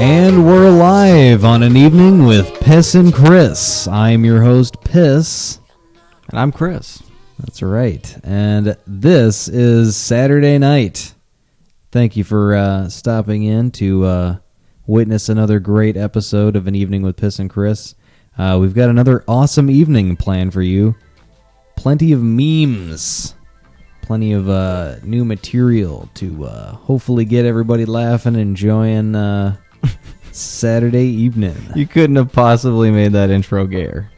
And we're live on an evening with Piss and Chris. I'm your host, Piss. And I'm Chris. That's right. And this is Saturday night. Thank you for stopping in to witness another great episode of An Evening with Piss and Chris. We've got another awesome evening planned for you. Plenty of memes. Plenty of new material to hopefully get everybody laughing and enjoying Saturday evening. You couldn't have possibly made that intro gayer.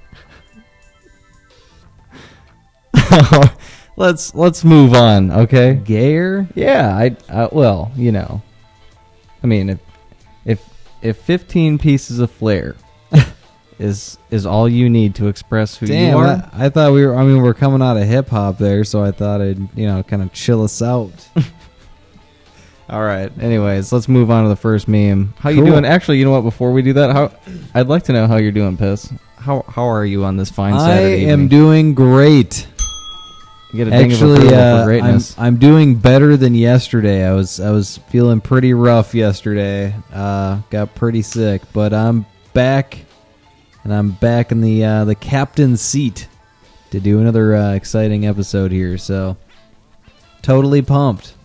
Let's move on, okay? Gayer? Yeah, well, you know. I mean, if 15 pieces of flair is all you need to express who you are. I thought we're coming out of hip hop there, so I thought I'd, kind of chill us out. All right. Anyways, let's move on to the first meme. How Cool. you doing? Actually, you know what? Before we do that, I'd like to know how you're doing, Piss. How are you on this fine Saturday evening? I am doing great. You get a ding Actually, of approval for greatness. I'm doing better than yesterday. I was feeling pretty rough yesterday. Got pretty sick, but I'm back, and I'm back in the captain's seat to do another exciting episode here. So, totally pumped.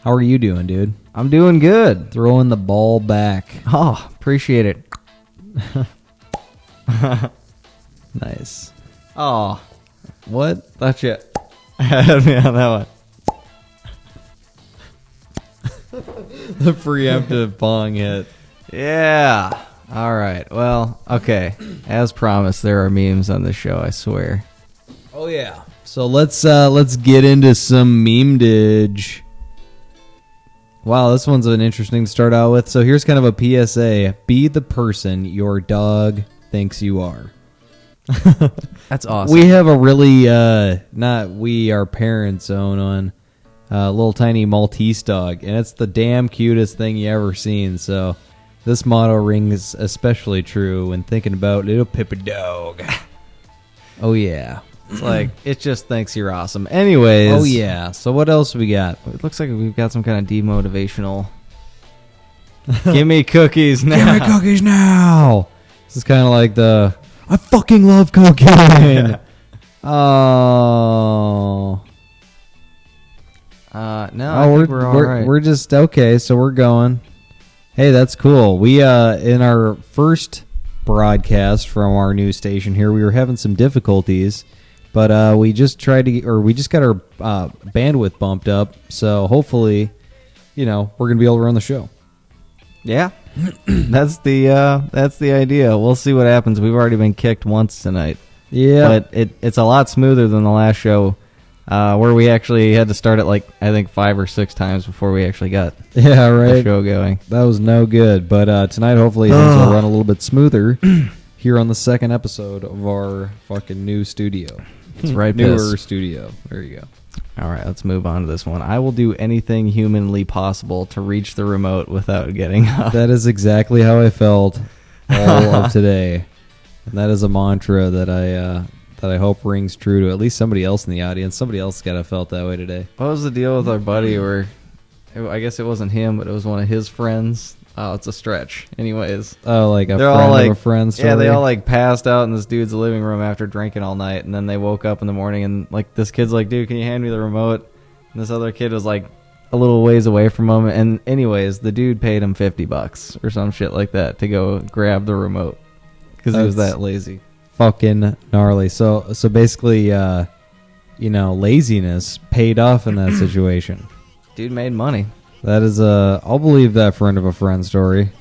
How are you doing, dude? I'm doing good. Throwing the ball back. Oh, appreciate it. Nice. Oh, What? that's it. Had me on that one. The preemptive bong hit. Yeah. All right. Well, okay. As promised, there are memes on this show, I swear. Oh yeah. So let's get into some meme-dage. Wow, this one's an interesting to start out with. So here's kind of a PSA. Be the person your dog thinks you are. That's awesome. We have a really, our parents own one, little tiny Maltese dog, and it's the damn cutest thing you ever seen. So this motto rings especially true when thinking about little Pippa dog. Oh yeah. It's like, it just thinks you're awesome. Anyways. Oh yeah. So what else we got? It looks like we've got some kind of demotivational. Give me cookies now. Give me cookies now. This is kind of like the I fucking love cocaine. Oh. No, I think we're all right. We're just okay. So we're going. Hey, that's cool. We in our first broadcast from our new station here, we were having some difficulties, but we just got our bandwidth bumped up. So hopefully, we're gonna be able to run the show. Yeah. That's the idea. We'll see what happens. We've already been kicked once tonight. Yeah. But it's a lot smoother than the last show, where we actually had to start it I think 5 or 6 times before we actually got the show going. That was no good. But tonight, hopefully, things will run a little bit smoother here on the second episode of our fucking new studio. That's right, Newer Piss. studio. There you go. All right, let's move on to this one. I will do anything humanly possible to reach the remote without getting up. That is exactly how I felt all of today. And that is a mantra that I hope rings true to at least somebody else in the audience. Somebody else got to felt that way today. What was the deal with our buddy where, I guess it wasn't him, but it was one of his friends? Oh, it's a stretch. Anyways. Oh, like a They're friend all of a friend story? Yeah, they all passed out in this dude's living room after drinking all night, and then they woke up in the morning, and this kid's like, dude, can you hand me the remote? And this other kid was a little ways away from him, and anyways, the dude paid him $50 or some shit like that to go grab the remote because he was that lazy. Fucking gnarly. So basically, laziness paid off in that situation. Dude made money. That is I'll believe that friend of a friend story.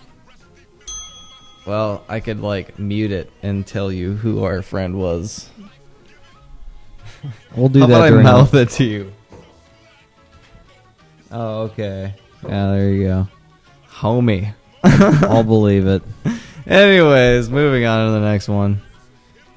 Well, I could mute it and tell you who our friend was. We'll do How that. about I during mouth it to you? Oh, okay. Yeah, there you go. Homie. I'll believe it. Anyways, moving on to the next one.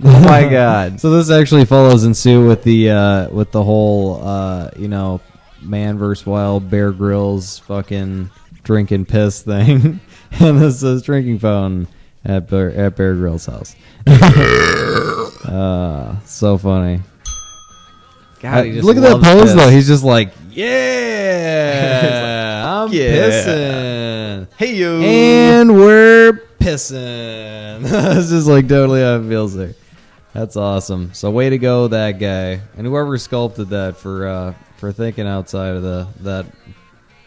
Oh my god. So this actually follows in suit with the whole man versus wild Bear Grylls fucking drinking piss thing. And this says drinking fountain at Bear Grylls' house. So funny. God, he just look at that loves pose piss. though. He's just like, yeah, I'm pissing. Hey yo. And we're pissing. This is like totally how it feels there. That's awesome. So way to go, that guy, and whoever sculpted that for thinking outside of that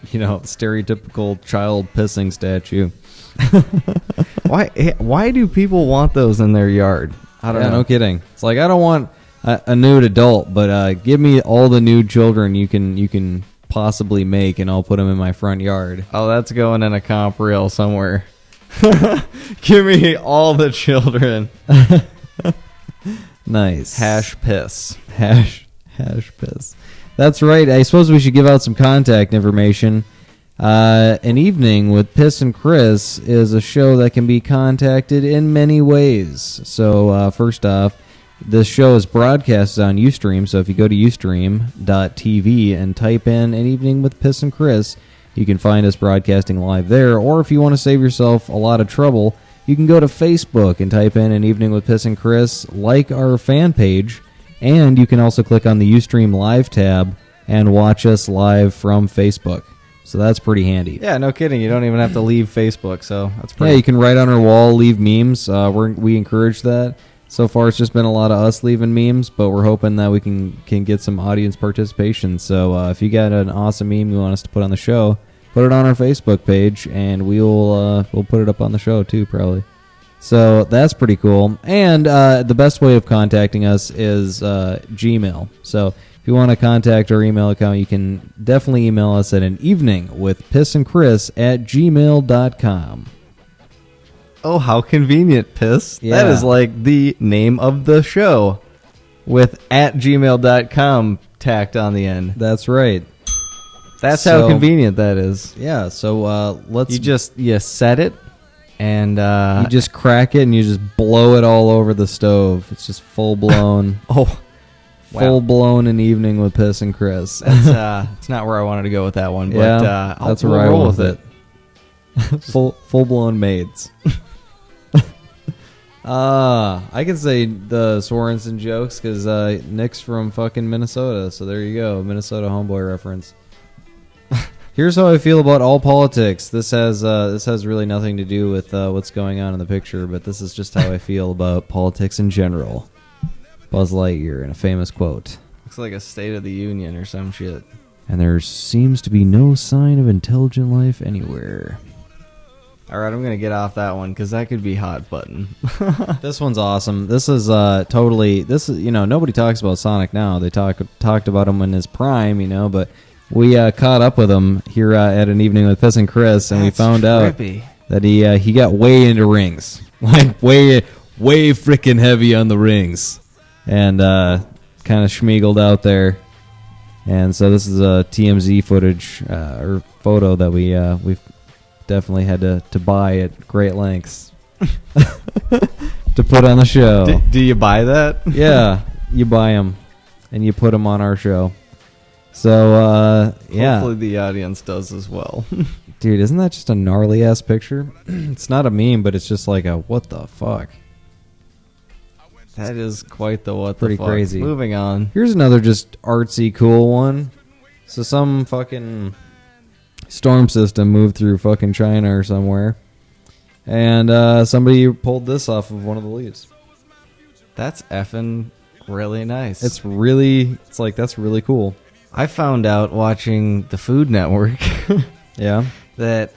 stereotypical child pissing statue. Why do people want those in their yard? I don't know. No kidding. It's like, I don't want a nude adult, but give me all the nude children you can possibly make, and I'll put them in my front yard. Oh, that's going in a comp reel somewhere. Give me all the children. Nice. Hash piss. Hash piss. That's right. I suppose we should give out some contact information. An Evening with Piss and Chris is a show that can be contacted in many ways. So first off, this show is broadcast on USTREAM, so if you go to ustream.tv and type in An Evening with Piss and Chris, you can find us broadcasting live there. Or if you want to save yourself a lot of trouble, you can go to Facebook and type in An Evening with Piss and Chris, like our fan page, and you can also click on the USTREAM Live tab and watch us live from Facebook. So that's pretty handy. Yeah, no kidding. You don't even have to leave Facebook, so that's pretty... Yeah, you can write on our wall, leave memes. We encourage that. So far, it's just been a lot of us leaving memes, but we're hoping that we can get some audience participation. So if you got an awesome meme you want us to put on the show, put it on our Facebook page, and we'll put it up on the show too, probably. So that's pretty cool. And the best way of contacting us is Gmail. So if you want to contact our email account, you can definitely email us at aneveningwithpissandchris@gmail.com. Oh, how convenient, Piss. Yeah. That is like the name of the show with @gmail.com tacked on the end. That's right. That's how convenient that is. Yeah, so let's... You set it, and... you just crack it, and you just blow it all over the stove. It's just full-blown... Oh, wow. Full-blown An Evening with Piss and Chris. It's not where I wanted to go with that one, but yeah, that's where I roll with it. Full-blown maids. I can say the Sorensen jokes because Nick's from fucking Minnesota, so there you go, Minnesota homeboy reference. Here's how I feel about all politics. This has really nothing to do with what's going on in the picture, but this is just how I feel about politics in general. Buzz Lightyear in a famous quote. Looks like a State of the Union or some shit. And there seems to be no sign of intelligent life anywhere. All right, I'm going to get off that one because that could be hot button. This one's awesome. This is nobody talks about Sonic now. They talked about him in his prime, but we caught up with him here at An Evening with Piss and Chris, and we found out that he got way into rings. Like way freaking heavy on the rings. And kind of schmiegled out there. And so this is a TMZ footage or photo that we've definitely had to buy at great lengths to put on the show. Do you buy that? Yeah, you buy them and you put them on our show. So yeah, hopefully the audience does as well. Dude, isn't that just a gnarly ass picture? It's not a meme, but it's just like a what the fuck. That is quite the what pretty the fuck. Crazy. Moving on. Here's another just artsy cool one. So some fucking storm system moved through fucking China or somewhere, and somebody pulled this off of one of the leaves. That's effing really nice. It's like that's really cool. I found out watching the Food Network yeah, that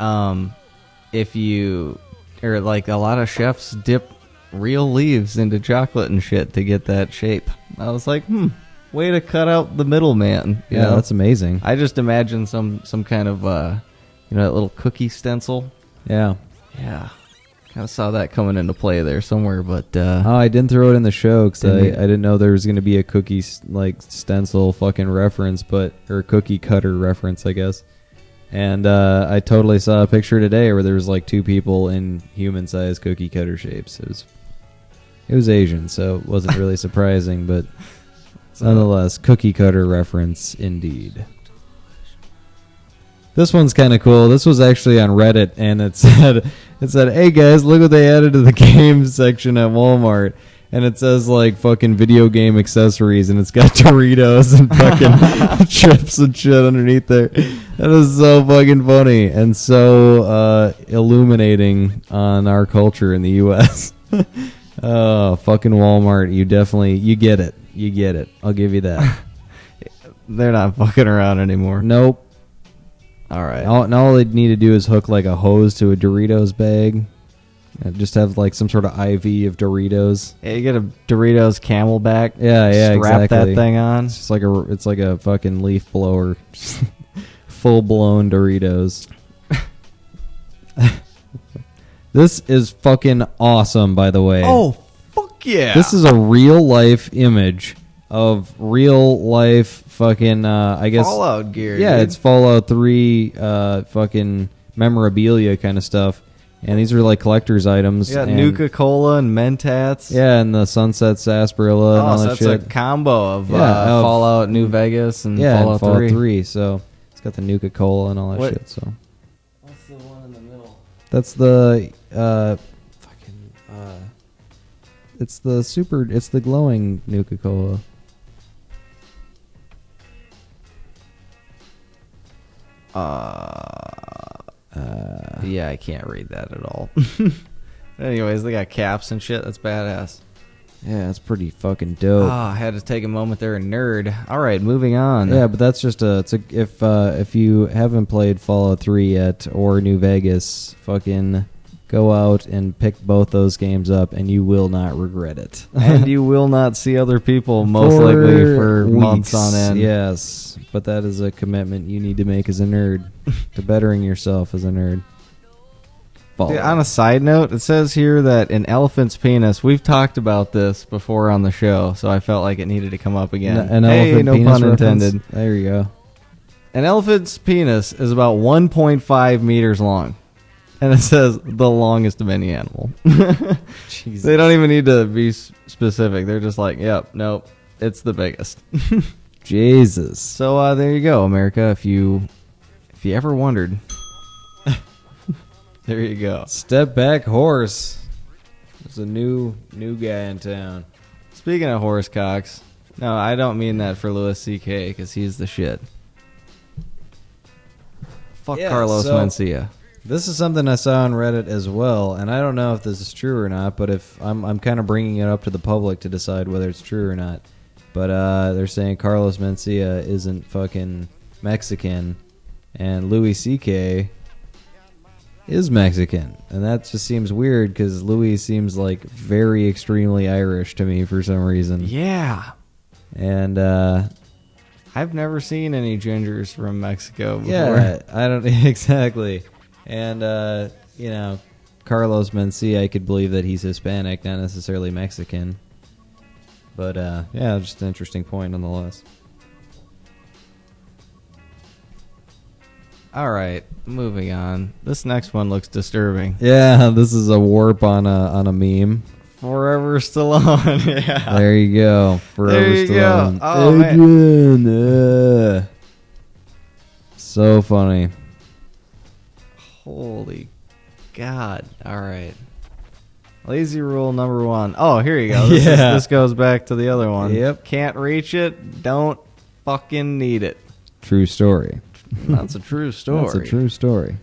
if you or like a lot of chefs dip real leaves into chocolate and shit to get that shape. I was like, way to cut out the middleman. Yeah, that's amazing. I just imagine some kind of that little cookie stencil. Yeah. Kind of saw that coming into play there somewhere, but I didn't throw it in the show because I didn't know there was going to be a cookie like stencil fucking reference, or cookie cutter reference, I guess. And I totally saw a picture today where there was like two people in human-sized cookie cutter shapes. It was Asian, so it wasn't really surprising, but nonetheless, cookie cutter reference indeed. This one's kind of cool. This was actually on Reddit, and it said, "Hey guys, look what they added to the games section at Walmart." and it says like fucking video game accessories, and it's got Doritos and fucking chips and shit underneath there. That is so fucking funny and so illuminating on our culture in the U.S. Oh, fucking Walmart! You get it. You get it. I'll give you that. They're not fucking around anymore. Nope. All right. All they need to do is hook like a hose to a Doritos bag. Just have like some sort of IV of Doritos. Yeah, you get a Doritos Camelback. Yeah, strap exactly. that thing on. It's just like a fucking leaf blower. Full blown Doritos. This is fucking awesome, by the way. Oh, fuck yeah. This is a real life image of real life fucking I guess Fallout gear. Yeah, dude. it's Fallout 3 fucking memorabilia kind of stuff. And these are like collector's items. You got and, Nuka-Cola and Mentats. Yeah, and the Sunset Sarsaparilla and all so that that's shit. a combo of Yeah, Fallout New Vegas and Fallout 3. So it's got the Nuka-Cola and all that What? shit. So What's the one in the middle? that's the it's the glowing Nuka-Cola. Yeah, I can't read that at all. Anyways, they got caps and shit. That's badass. Yeah, that's pretty fucking dope. I had to take a moment there, nerd. All right, moving on. Yeah, but that's just if you haven't played Fallout 3 yet or New Vegas, fucking go out and pick both those games up, and you will not regret it. And you will not see other people most likely for months on end. Yes, but that is a commitment you need to make as a nerd to bettering yourself as a nerd. Dude, on a side note, it says here that an elephant's penis. We've talked about this before on the show, so I felt like it needed to come up again. An hey, elephant no penis pun reference? intended. There you go. An elephant's penis is about 1.5 meters long. And it says the longest of any animal. Jesus. They don't even need to be specific. They're just like, yep, nope, it's the biggest. Jesus. So there you go, America. If you ever wondered, there you go. Step back, horse. There's a new guy in town. Speaking of horse cocks, no, I don't mean that for Louis C.K. because he's the shit. Fuck Yeah, Carlos so- Mencia. This is something I saw on Reddit as well, and I don't know if this is true or not, but if I'm kind of bringing it up to the public to decide whether it's true or not. But they're saying Carlos Mencia isn't fucking Mexican, and Louis C.K. is Mexican, and that just seems weird because Louis seems like very extremely Irish to me for some reason. Yeah. And I've never seen any gingers from Mexico before. yeah, I don't exactly. And, Carlos Mencia, I could believe that he's Hispanic, not necessarily Mexican. But, yeah, just an interesting point nonetheless. All right, moving on. This next one looks disturbing. Yeah, this is a warp on a meme. Forever Stallone. Yeah. There you go. Forever There you go. Stallone. Oh, man. Adrian, so funny. Holy God. All right. Lazy rule number 1. Oh, here you go. This goes back to the other one. Yep. Can't reach it. Don't fucking need it. True story. That's a true story. That's a true story.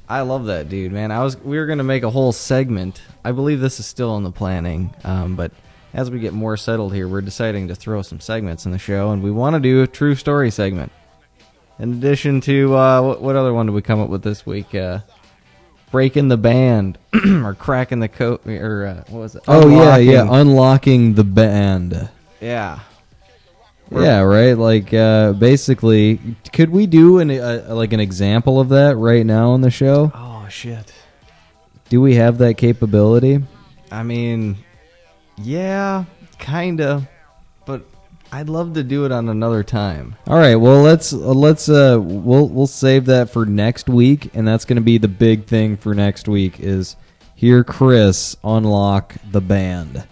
I love that dude, man. We were going to make a whole segment. I believe this is still in the planning. But as we get more settled here, we're deciding to throw some segments in the show, and we want to do a true story segment. In addition to, what other one did we come up with this week? Breaking the band, or cracking the code, or what was it? Oh, yeah. Unlocking the band. Yeah. Yeah, right. Like, basically, could we do an example of that right now on the show? Oh, shit. Do we have that capability? I mean, yeah, kinda, but I'd love to do it on another time. All right. Well, we'll save that for next week, and that's going to be the big thing for next week. Is hear Chris unlock the band.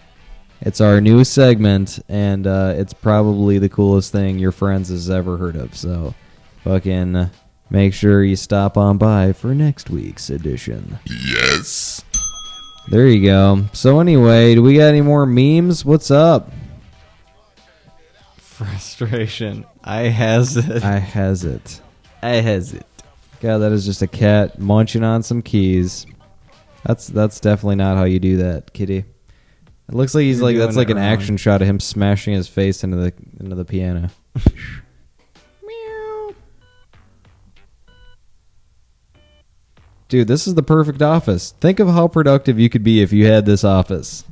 It's our new segment, and it's probably the coolest thing your friends has ever heard of. So, fucking make sure you stop on by for next week's edition. Yes. There you go. So anyway, do we got any more memes? What's up? Frustration. I has it. God, that is just a cat munching on some keys. That's definitely not how you do that, kitty. It looks like that's like an action shot of him smashing his face into the piano. Meow. Dude, this is the perfect office. Think of how productive you could be if you had this office.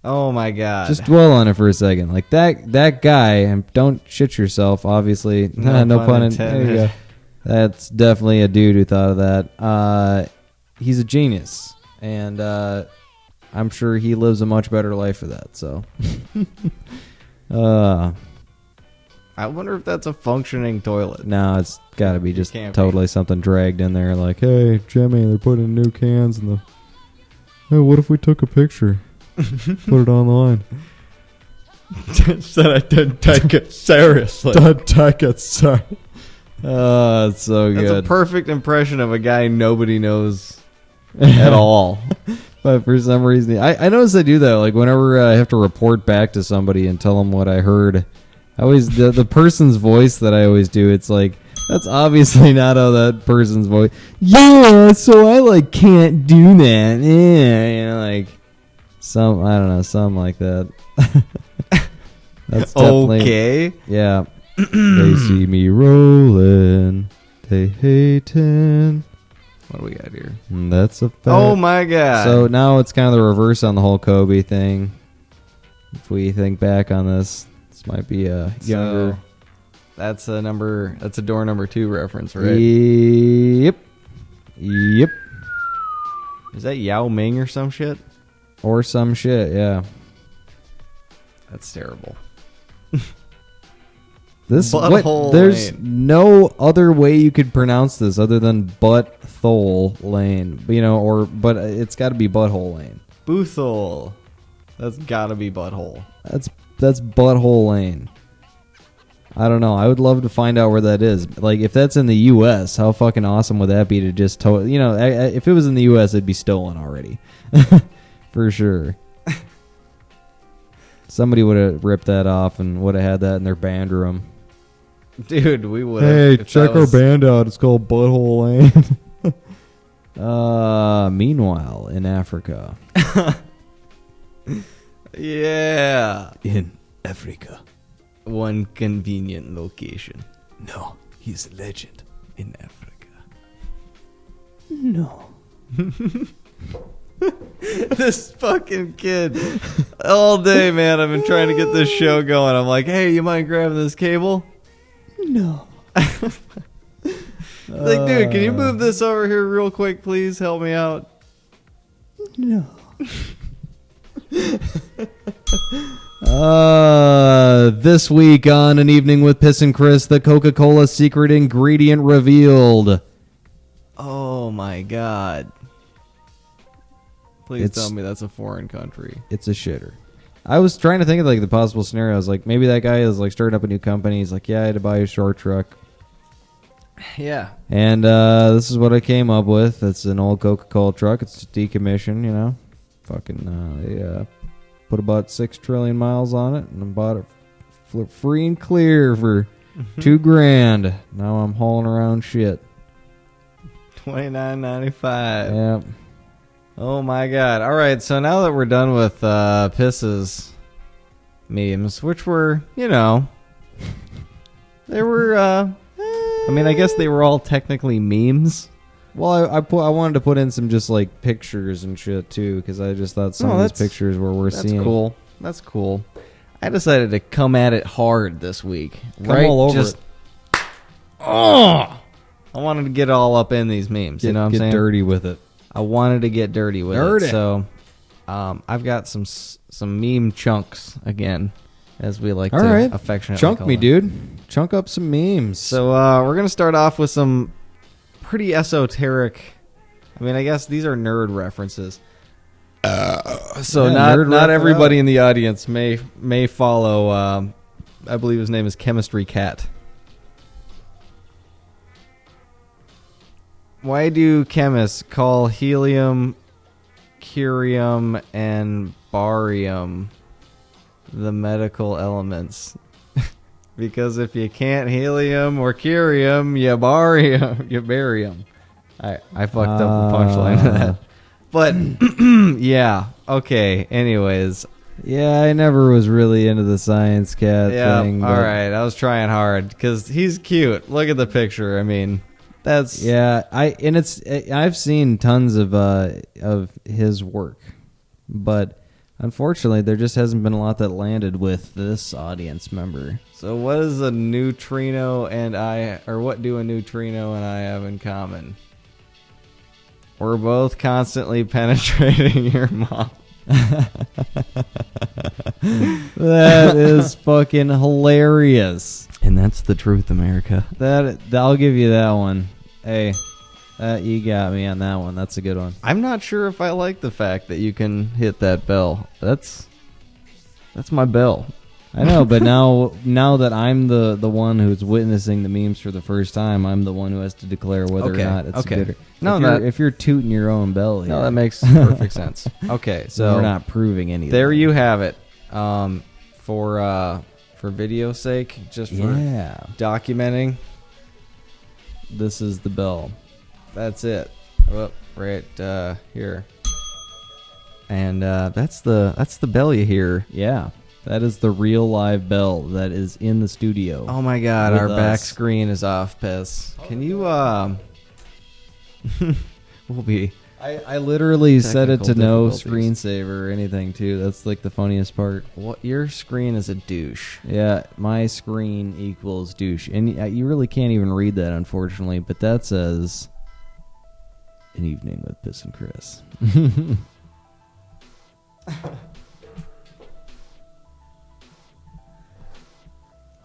Oh my god. Just dwell on it for a second. Like that guy, and don't shit yourself, obviously. No pun intended. There you go. That's definitely a dude who thought of that. He's a genius. And I'm sure he lives a much better life for that. So I wonder if that's a functioning toilet. No, it's got to be just totally something dragged in there. Like, hey, Jimmy, they're putting new cans in the... Hey, what if we took a picture? Put it online. Said I didn't take it seriously. Don't take it seriously. Oh, it's so good. That's a perfect impression of a guy nobody knows at all. But for some reason, I notice I do that. Like whenever I have to report back to somebody and tell them what I heard, I always the person's voice that I always do. It's like that's obviously not how that person's voice. Yeah, so I can't do that. Yeah, like I don't know, something like that. That's definitely okay. Yeah. They see me rolling, they hating. What do we got here? And that's a fact. Oh my god. So now it's kind of the reverse on the whole Kobe thing. If we think back on this might be a younger. That's a door number 2 reference, right? Yep. Is that Yao Ming or some shit? Or some shit, yeah. That's terrible. There's no other way you could pronounce this other than Butthole Lane, but it's got to be Butthole Lane. Boothole. That's got to be Butthole. That's Butthole Lane. I don't know. I would love to find out where that is. Like if that's in the U.S., how fucking awesome would that be to just if it was in the U.S., it'd be stolen already, for sure. Somebody would have ripped that off and would have had that in their band room. Dude, we would have. Hey, check our band out. It's called Butthole Lane. Meanwhile, in Africa. Yeah. In Africa. One convenient location. No, he's a legend in Africa. No. This fucking kid. All day, man, I've been trying to get this show going. I'm like, hey, you mind grabbing this cable? No. Like, dude, can you move this over here real quick, please? Help me out. No. This week on An Evening with Piss and Chris, the Coca-Cola secret ingredient revealed. Oh my god. Please tell me that's a foreign country. It's a shitter. I was trying to think of the possible scenarios. Like maybe that guy is starting up a new company. He's like, yeah, I had to buy a short truck. Yeah. And this is what I came up with. It's an old Coca-Cola truck. It's decommissioned, Fucking, put about 6 trillion miles on it, and I bought it free and clear for $2,000. Now I'm hauling around shit. $29.95. Yep. Oh my god. Alright, so now that we're done with Piss's memes, which were, they were, I guess they were all technically memes. Well, I wanted to put in some just pictures and shit too, because I just thought some of these pictures were worth seeing. That's cool. I decided to come at it hard this week. Come all over it. I wanted to get all up in these memes. You know what I'm saying? Get dirty with it. I wanted to get dirty with it. So I've got some meme chunks again, as we like to affectionately chunk call me, them. dude. Chunk up some memes. So we're going to start off with some pretty esoteric. I guess these are nerd references. So not everybody in the audience may follow. I believe his name is Chemistry Cat. Why do chemists call helium curium, and barium, the medical elements. Because if you can't helium or curium, you barium. You bury 'em. I fucked up the punchline of that. But, yeah. Okay, anyways. Yeah, I never was really into the science cat thing. Yeah, all right. I was trying hard because he's cute. Look at the picture. I mean, that's... Yeah, I've seen tons of his work, but unfortunately, there just hasn't been a lot that landed with this audience member. So what is a neutrino and I... Or what do a neutrino and I have in common? We're both constantly penetrating your mom. That is fucking hilarious. And that's the truth, America. I'll give you that one. Hey, you got me on that one. That's a good one. I'm not sure if I like the fact that you can hit that bell. That's my bell. I know, but now that I'm the one who's witnessing the memes for the first time, I'm the one who has to declare whether or not it's good. No, if you're tooting your own bell here. No, that makes perfect sense. Okay, so we're not proving anything. There you have it. For video sake, just for documenting. This is the bell. That's it. Oh, right here. And that's the bell you hear. Yeah. That is the real live bell that is in the studio. Oh my god, our back screen is off, Piss. Can you we'll be I literally set it to no difficulties. screensaver or anything too. That's like the funniest part. What, your screen is a douche. Yeah, my screen equals douche. And you really can't even read that, unfortunately, but that says An Evening with Piss and Chris.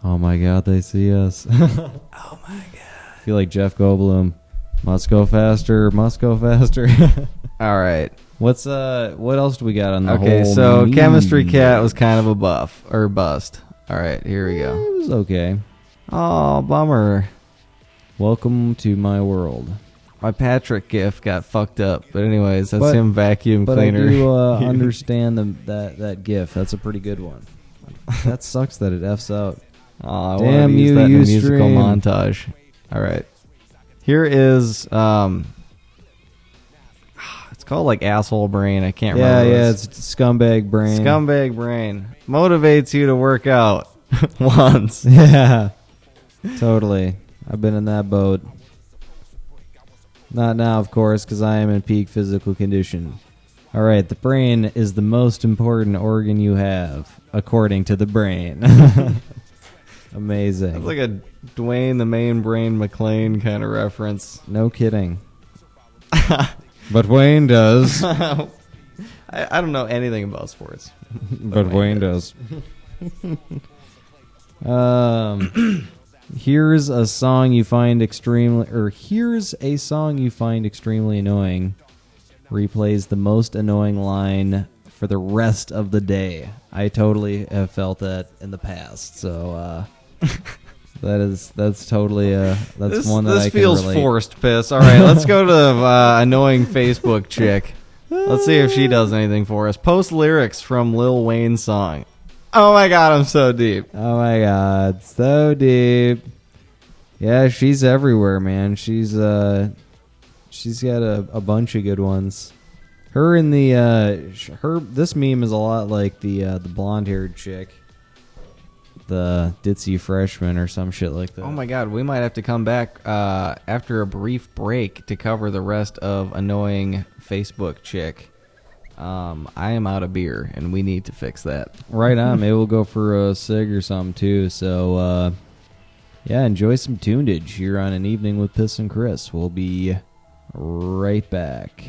Oh my god, they see us. Oh my god. I feel like Jeff Goldblum. Must go faster, must go faster. All right. What else do we got on the whole Okay, so meme? Chemistry Cat was kind of a buff or bust. All right, here we go. It was okay. Oh, bummer. Welcome to my world. My Patrick gif got fucked up. But anyways, that's him vacuum cleaner. But I do understand that gif. That's a pretty good one. That sucks that it F's out. Oh, I Damn wanted to use you, that in a USTREAM. musical montage. All right. Here is it's called like asshole brain. I can't remember. Yeah, it's scumbag brain. Scumbag brain motivates you to work out once. Yeah, totally. I've been in that boat. Not now, of course, because I am in peak physical condition. All right, the brain is the most important organ you have, according to the brain. Amazing. It's like a Dwayne the Main Brain McClane kind of reference. No kidding. But Wayne does. I don't know anything about sports. But Wayne does. Here's a song you find extremely annoying. Replays the most annoying line for the rest of the day. I totally have felt that in the past. So that's totally that's one that I can relate. This feels forced, Piss. All right, let's go to the annoying Facebook chick. Let's see if she does anything for us. Post lyrics from Lil Wayne's song. Oh my god, I'm so deep. Oh my god, so deep. Yeah, she's everywhere, man. She's got a bunch of good ones. Her in this meme is a lot like the blonde-haired chick, the ditzy freshman or some shit like that. Oh my god, we might have to come back after a brief break to cover the rest of annoying Facebook chick. I am out of beer, and we need to fix that. Right on. Maybe we'll go for a cig or something too. So yeah, enjoy some tunage here on An Evening with Piss and Chris. We'll be right back.